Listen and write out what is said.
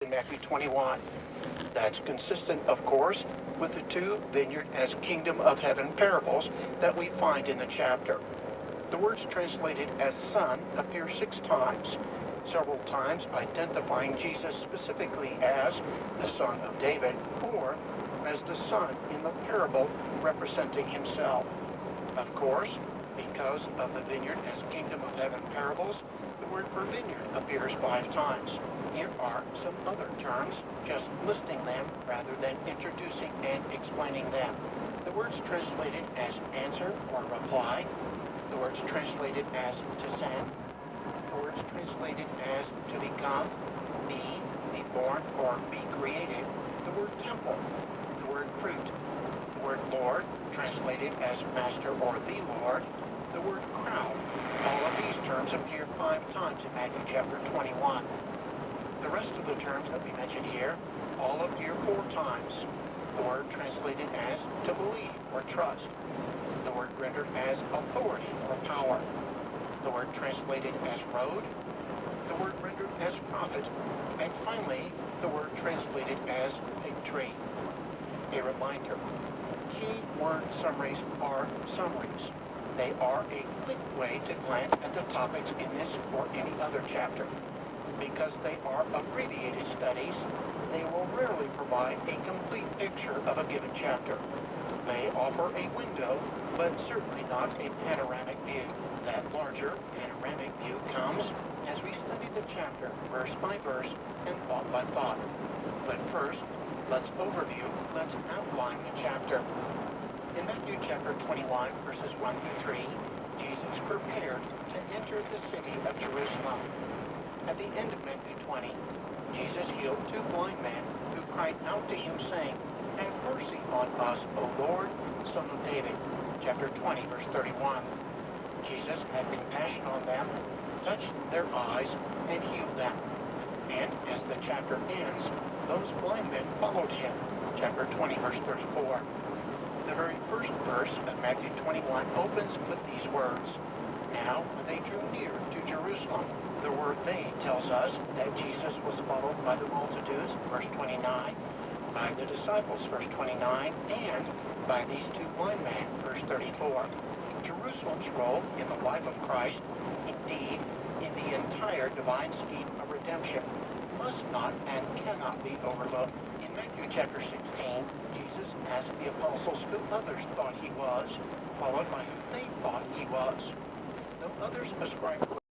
in Matthew 21. That's consistent, of course, with the two vineyard as kingdom of heaven parables that we find in the chapter. The words translated as son appear 6 times, several times identifying Jesus specifically as the son of David or as the son in the parable representing himself. Of course, because of the vineyard as kingdom of heaven parables, the word for vineyard appears 5 times. Here are some other terms, just listing them rather than introducing and explaining them. The words translated as answer or reply, the words translated as to send, the words translated as to become, be born, or be created, the word temple, the word fruit, the word Lord, translated as master or the Lord, the word crowd. All of these terms appear 5 times in Matthew chapter 21. The rest of the terms that we mentioned here all appear 4 times. The word translated as to believe or trust. The word rendered as authority or power. The word translated as road. The word rendered as prophet. And finally, the word translated as fig tree. A reminder, key word summaries are summaries. They are a quick way to glance at the topics in this or any other chapter. Because they are abbreviated studies, they will rarely provide a complete picture of a given chapter. They offer a window, but certainly not a panoramic view. That larger panoramic view comes as we study the chapter verse by verse and thought by thought. But first, let's outline the chapter. In Matthew chapter 21, verses 1 through 3, Jesus prepared to enter the city of Jerusalem. At the end of Matthew 20, Jesus healed 2 blind men who cried out to him, saying, "Have mercy on us, O Lord, Son of David." Chapter 20, verse 31. Jesus had compassion on them, touched their eyes, and healed them. And as the chapter ends, those blind men followed him. Chapter 20, verse 34. The very first verse of Matthew 21 opens with these words. Now, when they drew near to Jerusalem, the word "they" tells us that Jesus was followed by the multitudes, verse 29, by the disciples, verse 29, and by these 2 blind men, verse 34. Jerusalem's role in the life of Christ, indeed, in the entire divine scheme of redemption, must not and cannot be overlooked. In Matthew chapter 16, Jesus asked the apostles who others thought he was, followed by who they thought he was. Though others ascribe